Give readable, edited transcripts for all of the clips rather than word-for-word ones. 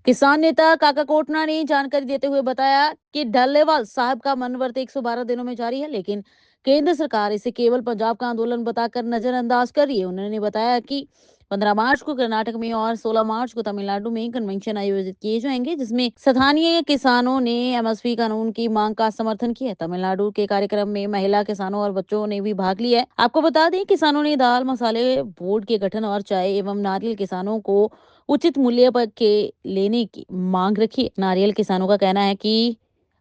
किसान नेता काका कोटना ने जानकारी देते हुए बताया कि डल्लेवाल साहब का मनवर्त 112 दिनों में जारी है, लेकिन केंद्र सरकार इसे केवल पंजाब का आंदोलन बताकर नजरअंदाज कर रही है। उन्होंने बताया कि 15 मार्च को कर्नाटक में और 16 मार्च को तमिलनाडु में कन्वेंशन आयोजित किए जाएंगे, जिसमें स्थानीय किसानों ने एमएसपी कानून की मांग का समर्थन किया। तमिलनाडु के कार्यक्रम में महिला किसानों और बच्चों ने भी भाग लिया है। आपको बता दें, किसानों ने दाल मसाले बोर्ड के गठन और चाय एवं नारियल किसानों को उचित मूल्य पर के लेने की मांग रखी है। नारियल किसानों का कहना है कि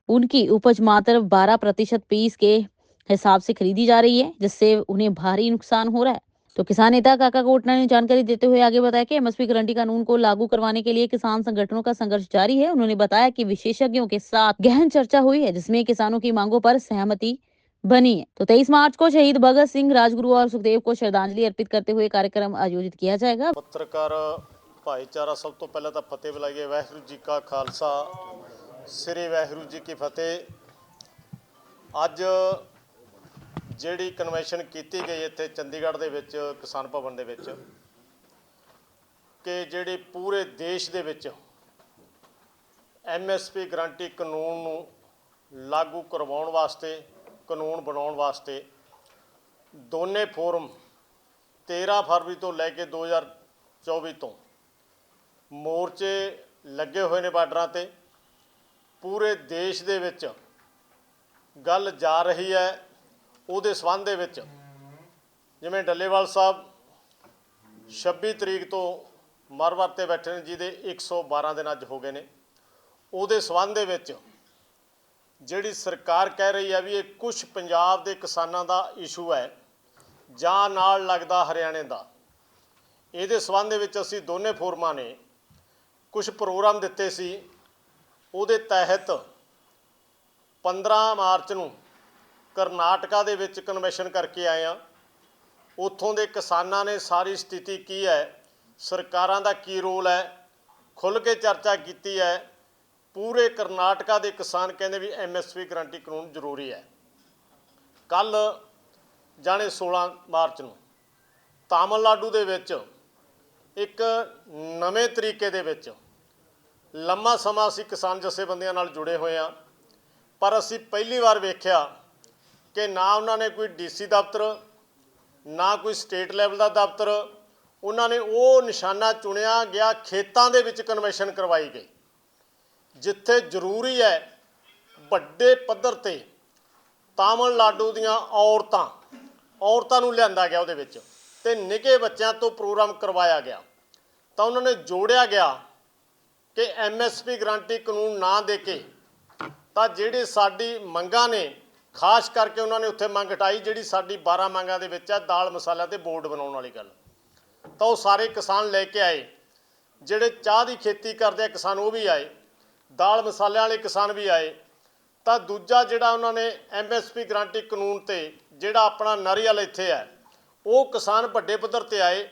उनकी उपज मात्र 12% फीस के हिसाब से खरीदी जा रही है, जिससे उन्हें भारी नुकसान हो रहा है। तो किसान नेता काका कोटना ने जानकारी देते हुए आगे बताया कि एमएसपी गारंटी कानून को लागू करवाने के लिए किसान संगठनों का संघर्ष जारी है। उन्होंने बताया कि विशेषज्ञों के साथ गहन चर्चा हुई है, जिसमें किसानों की मांगों पर सहमति बनी है। तो 23 मार्च को शहीद भगत सिंह, राजगुरु और सुखदेव को श्रद्धांजलि अर्पित करते हुए कार्यक्रम आयोजित किया जाएगा। पत्रकार भाईचारा सब तो पहले तो फतेह बुलाइए। वाहिगुरू जी का खालसा, श्री वाहिगुरू जी की फतेह। अज ਜਿਹੜੀ ਕਨਵੈਨਸ਼ਨ ਕੀਤੀ ਗਈ ਇੱਥੇ ਚੰਡੀਗੜ੍ਹ ਦੇ ਵਿੱਚ ਕਿਸਾਨ ਭਵਨ ਦੇ ਵਿੱਚ ਕਿ ਜਿਹੜੀ ਪੂਰੇ ਦੇਸ਼ ਦੇ ਵਿੱਚ ਐਮਐਸਪੀ ਗਰੰਟੀ ਕਾਨੂੰਨ ਨੂੰ ਲਾਗੂ ਕਰਵਾਉਣ ਵਾਸਤੇ, ਕਾਨੂੰਨ ਬਣਾਉਣ ਵਾਸਤੇ ਦੋਨੇ ਫੋਰਮ 13 ਫਰਵਰੀ ਤੋਂ ਲੈ ਕੇ 2024 ਤੋਂ ਮੋਰਚੇ ਲੱਗੇ ਹੋਏ ਨੇ ਬਾਰਡਰਾਂ 'ਤੇ। ਪੂਰੇ ਦੇਸ਼ ਦੇ ਵਿੱਚ ਗੱਲ ਜਾ ਰਹੀ ਹੈ। ਉਹਦੇ ਸੰਬੰਧ ਦੇ ਵਿੱਚ ਜਿਵੇਂ ਡੱਲੇਵਾਲ ਸਾਹਿਬ 26 ਤਰੀਕ ਤੋਂ ਮਰਵਰ 'ਤੇ ਬੈਠੇ ਨੇ, ਜਿਹਦੇ 112 ਦਿਨ ਅੱਜ ਹੋ ਗਏ ਨੇ। ਉਹਦੇ ਸੰਬੰਧ ਦੇ ਵਿੱਚ ਜਿਹੜੀ ਸਰਕਾਰ ਕਹਿ ਰਹੀ ਹੈ ਵੀ ਇਹ ਕੁਛ ਪੰਜਾਬ ਦੇ ਕਿਸਾਨਾਂ ਦਾ ਇਸ਼ੂ ਹੈ ਜਾਂ ਨਾਲ ਲੱਗਦਾ ਹਰਿਆਣੇ ਦਾ। ਇਹਦੇ ਸੰਬੰਧ ਦੇ ਵਿੱਚ ਅਸੀਂ ਦੋਨੇ ਫੋਰਮਾਂ ਨੇ ਕੁਛ ਪ੍ਰੋਗਰਾਮ ਦਿੱਤੇ ਸੀ। ਉਹਦੇ ਤਹਿਤ 15 ਮਾਰਚ ਨੂੰ ਕਰਨਾਟਕਾ ਦੇ ਵਿੱਚ ਕਨਵੈਨਸ਼ਨ ਕਰਕੇ ਆਏ ਹਾਂ। ਉੱਥੋਂ ਦੇ ਕਿਸਾਨਾਂ ਨੇ ਸਾਰੀ ਸਥਿਤੀ ਕੀ ਹੈ, ਸਰਕਾਰਾਂ ਦਾ ਕੀ ਰੋਲ ਹੈ, ਖੁੱਲ੍ਹ ਕੇ ਚਰਚਾ ਕੀਤੀ ਹੈ। ਪੂਰੇ ਕਰਨਾਟਕਾ ਦੇ ਕਿਸਾਨ ਕਹਿੰਦੇ ਵੀ ਐਮਐਸਪੀ ਗਰੰਟੀ ਕਾਨੂੰਨ ਜ਼ਰੂਰੀ ਹੈ। ਕੱਲ੍ਹ ਜਾਣੇ 16 ਮਾਰਚ ਨੂੰ ਤਾਮਿਲਨਾਡੂ ਦੇ ਵਿੱਚ ਇੱਕ ਨਵੇਂ ਤਰੀਕੇ ਦੇ ਵਿੱਚ ਲੰਮਾ ਸਮਾਂ ਅਸੀਂ ਕਿਸਾਨ ਜਥੇਬੰਦੀਆਂ ਨਾਲ ਜੁੜੇ ਹੋਏ ਹਾਂ, ਪਰ ਅਸੀਂ ਪਹਿਲੀ ਵਾਰ ਵੇਖਿਆ ਕਿ ਨਾ ਉਹਨਾਂ ਨੇ ਕੋਈ ਡੀਸੀ ਦਫ਼ਤਰ, ਨਾ ਕੋਈ ਸਟੇਟ ਲੈਵਲ ਦਾ ਦਫ਼ਤਰ, ਉਹਨਾਂ ਨੇ ਉਹ ਨਿਸ਼ਾਨਾ ਚੁਣਿਆ ਗਿਆ ਖੇਤਾਂ ਦੇ ਵਿੱਚ ਕਨਵੈਨਸ਼ਨ ਕਰਵਾਈ ਗਈ, ਜਿੱਥੇ ਜ਼ਰੂਰੀ ਹੈ ਵੱਡੇ ਪੱਧਰ 'ਤੇ ਤਾਮਿਲਨਾਡੂ ਦੀਆਂ ਔਰਤਾਂ ਨੂੰ ਲਿਆਂਦਾ ਗਿਆ ਉਹਦੇ ਵਿੱਚ, ਅਤੇ ਨਿੱਘੇ ਬੱਚਿਆਂ ਤੋਂ ਪ੍ਰੋਗਰਾਮ ਕਰਵਾਇਆ ਗਿਆ। ਤਾਂ ਉਹਨਾਂ ਨੇ ਜੋੜਿਆ ਗਿਆ ਕਿ ਐਮਐਸਪੀ ਗਰੰਟੀ ਕਾਨੂੰਨ ਨਾ ਦੇ ਕੇ ਤਾਂ ਜਿਹੜੀ ਸਾਡੀ ਮੰਗਾਂ ਨੇ, ਖਾਸ ਕਰਕੇ ਉਹਨਾਂ ਨੇ ਉੱਥੇ ਮੰਗ ਹਟਾਈ ਜਿਹੜੀ ਸਾਡੀ 12 ਮੰਗਾਂ ਦੇ ਵਿੱਚ ਹੈ, ਦਾਲ ਮਸਾਲਿਆਂ 'ਤੇ ਬੋਰਡ ਬਣਾਉਣ ਵਾਲੀ ਗੱਲ। ਤਾਂ ਉਹ ਸਾਰੇ ਕਿਸਾਨ ਲੈ ਕੇ ਆਏ। ਜਿਹੜੇ ਚਾਹ ਦੀ ਖੇਤੀ ਕਰਦੇ ਆ ਕਿਸਾਨ ਉਹ ਵੀ ਆਏ, ਦਾਲ ਮਸਾਲਿਆਂ ਵਾਲੇ ਕਿਸਾਨ ਵੀ ਆਏ। ਤਾਂ ਦੂਜਾ ਜਿਹੜਾ ਉਹਨਾਂ ਨੇ ਐਮਐਸਪੀ ਗਰੰਟੀ ਕਾਨੂੰਨ 'ਤੇ ਜਿਹੜਾ ਆਪਣਾ ਨਾਰੀਅਲ ਇੱਥੇ ਹੈ, ਉਹ ਕਿਸਾਨ ਵੱਡੇ ਪੱਧਰ 'ਤੇ ਆਏ।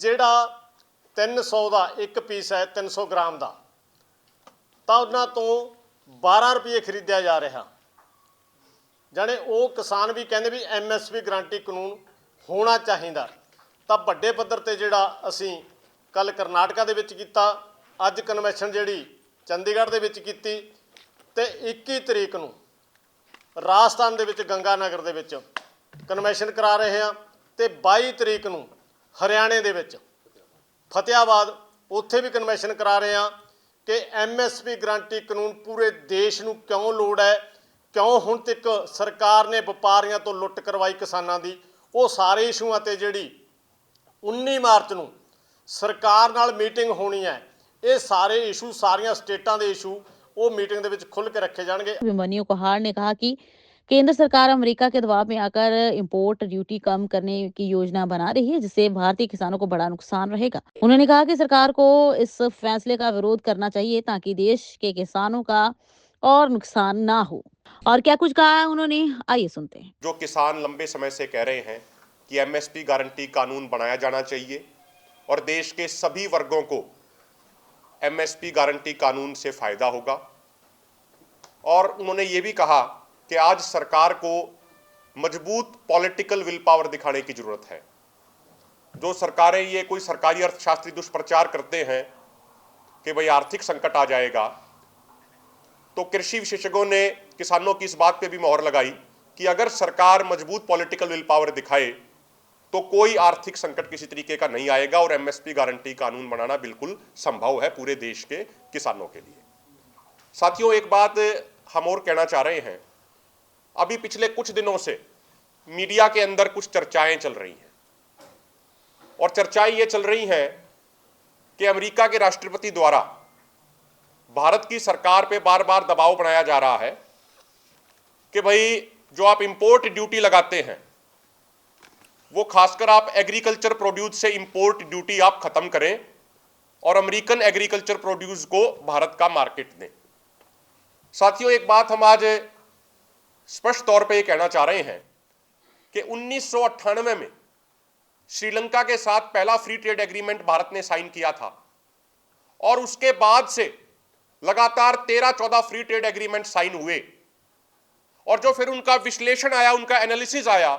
ਜਿਹੜਾ 300 ਦਾ ਇੱਕ ਪੀਸ ਹੈ, 300 ਗ੍ਰਾਮ ਦਾ, ਤਾਂ ਉਹਨਾਂ ਤੋਂ 12 ਰੁਪਏ ਖਰੀਦਿਆ ਜਾ ਰਿਹਾ। ਜਾਣੇ ਉਹ ਕਿਸਾਨ ਵੀ ਕਹਿੰਦੇ ਵੀ ਐਮਐਸਪੀ ਗਰੰਟੀ ਕਾਨੂੰਨ ਹੋਣਾ ਚਾਹੀਦਾ। ਤਾਂ ਵੱਡੇ ਪੱਧਰ 'ਤੇ ਜਿਹੜਾ ਅਸੀਂ ਕੱਲ੍ਹ ਕਰਨਾਟਕਾ ਦੇ ਵਿੱਚ ਕੀਤਾ, ਅੱਜ ਕਨਵੈਨਸ਼ਨ ਜਿਹੜੀ ਚੰਡੀਗੜ੍ਹ ਦੇ ਵਿੱਚ ਕੀਤੀ, ਅਤੇ 21 ਤਰੀਕ ਨੂੰ ਰਾਜਸਥਾਨ ਦੇ ਵਿੱਚ ਗੰਗਾਨਗਰ ਦੇ ਵਿੱਚ ਕਨਵੈਨਸ਼ਨ ਕਰਾ ਰਹੇ ਹਾਂ, ਅਤੇ 22 ਤਰੀਕ ਨੂੰ ਹਰਿਆਣੇ ਦੇ ਵਿੱਚ ਫਤਿਆਬਾਦ ਉੱਥੇ ਵੀ ਕਨਵੈਨਸ਼ਨ ਕਰਾ ਰਹੇ ਹਾਂ ਕਿ ਐਮਐਸਪੀ ਗਰੰਟੀ ਕਾਨੂੰਨ ਪੂਰੇ ਦੇਸ਼ ਨੂੰ ਕਿਉਂ ਲੋੜ ਹੈ, ਕਿਉਂ ਹੁਣ ਤੱਕ ਸਰਕਾਰ ਨੇ ਵਪਾਰੀਆਂ ਤੋਂ ਲੁੱਟ ਕਰਵਾਈ ਕਿਸਾਨਾਂ ਦੀ। ਉਹ ਸਾਰੇ ਇਸ਼ੂਆਂ 'ਤੇ ਜਿਹੜੀ 19 ਮਾਰਚ ਨੂੰ ਸਰਕਾਰ ਨਾਲ ਮੀਟਿੰਗ ਹੋਣੀ ਹੈ, ਇਹ ਸਾਰੇ ਇਸ਼ੂ, ਸਾਰੀਆਂ ਸਟੇਟਾਂ ਦੇ ਇਸ਼ੂ ਉਹ मीटिंग ਦੇ ਵਿੱਚ खुल के रखे जाएंगे। अभिमन्यु कोहाड़ ने कहा कि केंद्र सरकार अमेरिका के दबाव में आकर इंपोर्ट ड्यूटी कम करने की योजना बना रही है, जिससे भारतीय किसानों को बड़ा नुकसान रहेगा। उन्होंने कहा कि सरकार को इस फैसले का विरोध करना चाहिए ताकि देश के किसानों का और नुकसान ना हो। और क्या कुछ कहा है उन्होंने, आइए सुनते हैं। जो किसान लंबे समय से कह रहे हैं कि एमएसपी गारंटी कानून बनाया जाना चाहिए और देश के सभी वर्गों को एमएसपी गारंटी कानून से फायदा होगा। और उन्होंने ये भी कहा कि आज सरकार को मजबूत पॉलिटिकल विल पावर दिखाने की जरूरत है। जो सरकारें ये कोई सरकारी अर्थशास्त्री दुष्प्रचार करते हैं कि भाई आर्थिक संकट आ जाएगा, तो कृषि विशेषज्ञों ने किसानों की इस बात पे भी मोहर लगाई कि अगर सरकार मजबूत पॉलिटिकल विल पावर दिखाए तो कोई आर्थिक संकट किसी तरीके का नहीं आएगा और एमएसपी गारंटी कानून बनाना बिल्कुल संभव है पूरे देश के किसानों के लिए। साथियों, एक बात हम और कहना चाह रहे हैं। अभी पिछले कुछ दिनों से मीडिया के अंदर कुछ चर्चाएं चल रही हैं और चर्चाएं ये चल रही हैं कि अमेरिका के राष्ट्रपति द्वारा भारत की सरकार पे बार बार दबाव बनाया जा रहा है कि भाई जो आप इंपोर्ट ड्यूटी लगाते हैं वो खासकर आप एग्रीकल्चर प्रोड्यूस से इंपोर्ट ड्यूटी आप खत्म करें और अमेरिकन एग्रीकल्चर प्रोड्यूस को भारत का मार्केट दें। साथियों, एक बात हम आज स्पष्ट तौर पे ये कहना चाह रहे हैं कि 1998 में श्रीलंका के साथ पहला फ्री ट्रेड एग्रीमेंट भारत ने साइन किया था और उसके बाद से लगातार 13-14 फ्री ट्रेड एग्रीमेंट साइन हुए और जो फिर उनका विश्लेषण आया, उनका एनालिसिस आया,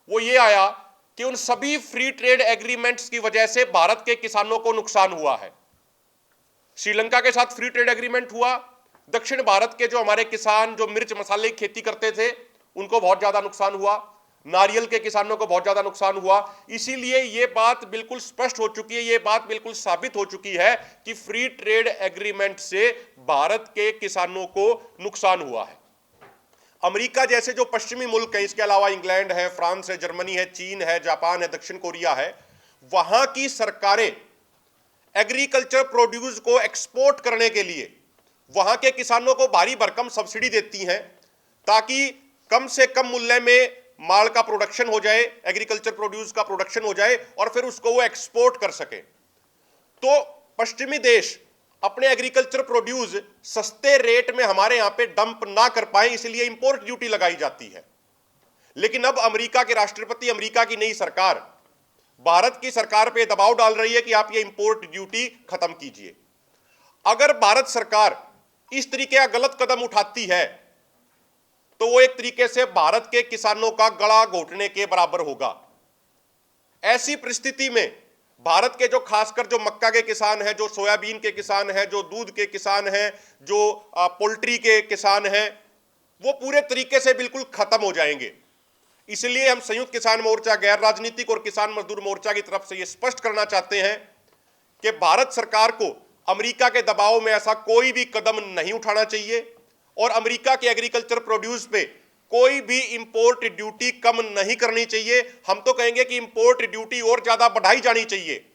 वो ये आया कि उन सभी फ्री ट्रेड एग्रीमेंट्स की वजह से भारत के किसानों को नुकसान हुआ है। श्रीलंका के साथ फ्री ट्रेड एग्रीमेंट हुआ, दक्षिण भारत के जो हमारे किसान जो मिर्च मसाले की खेती करते थे उनको बहुत ज्यादा नुकसान हुआ, नारियल के किसानों को बहुत ज्यादा नुकसान हुआ। इसीलिए ये बात बिल्कुल स्पष्ट हो चुकी है, ये बात बिल्कुल साबित हो चुकी है कि फ्री ट्रेड एग्रीमेंट से भारत के किसानों को नुकसान हुआ है। अमेरिका जैसे जो पश्चिमी मुल्क हैं, इसके अलावा इंग्लैंड है, फ्रांस है, जर्मनी है, चीन है, जापान है, दक्षिण कोरिया है, वहां की सरकारें एग्रीकल्चर प्रोड्यूस को एक्सपोर्ट करने के लिए वहां के किसानों को भारी भरकम सब्सिडी देती हैं ताकि कम से कम मूल्य में माल का प्रोडक्शन हो जाए, एग्रीकल्चर प्रोड्यूस का प्रोडक्शन हो जाए और फिर उसको वो एक्सपोर्ट कर सके। तो पश्चिमी देश अपने एग्रीकल्चर प्रोड्यूस सस्ते रेट में हमारे यहां पे डंप ना कर पाए, इसलिए इंपोर्ट ड्यूटी लगाई जाती है। लेकिन अब अमेरिका के राष्ट्रपति, अमेरिका की नई सरकार भारत की सरकार पे दबाव डाल रही है कि आप ये इंपोर्ट ड्यूटी खत्म कीजिए। अगर भारत सरकार इस तरीके का गलत कदम उठाती है तो वो एक तरीके से भारत के किसानों का गला घोटने के बराबर होगा। ऐसी परिस्थिति में भारत के जो खासकर जो मक्का के किसान हैं, जो सोयाबीन के किसान हैं, जो दूध के किसान हैं, जो पोल्ट्री के किसान हैं, वो पूरे तरीके से बिल्कुल खत्म हो जाएंगे। इसलिए हम संयुक्त किसान मोर्चा, गैर राजनीतिक और किसान मजदूर मोर्चा की तरफ से ये स्पष्ट करना चाहते हैं कि भारत सरकार को अमेरिका के दबाव में ऐसा कोई भी कदम नहीं उठाना चाहिए और अमेरिका के एग्रीकल्चर प्रोड्यूस पे कोई भी इंपोर्ट ड्यूटी कम नहीं करनी चाहिए। हम तो कहेंगे कि इंपोर्ट ड्यूटी और ज्यादा बढ़ाई जानी चाहिए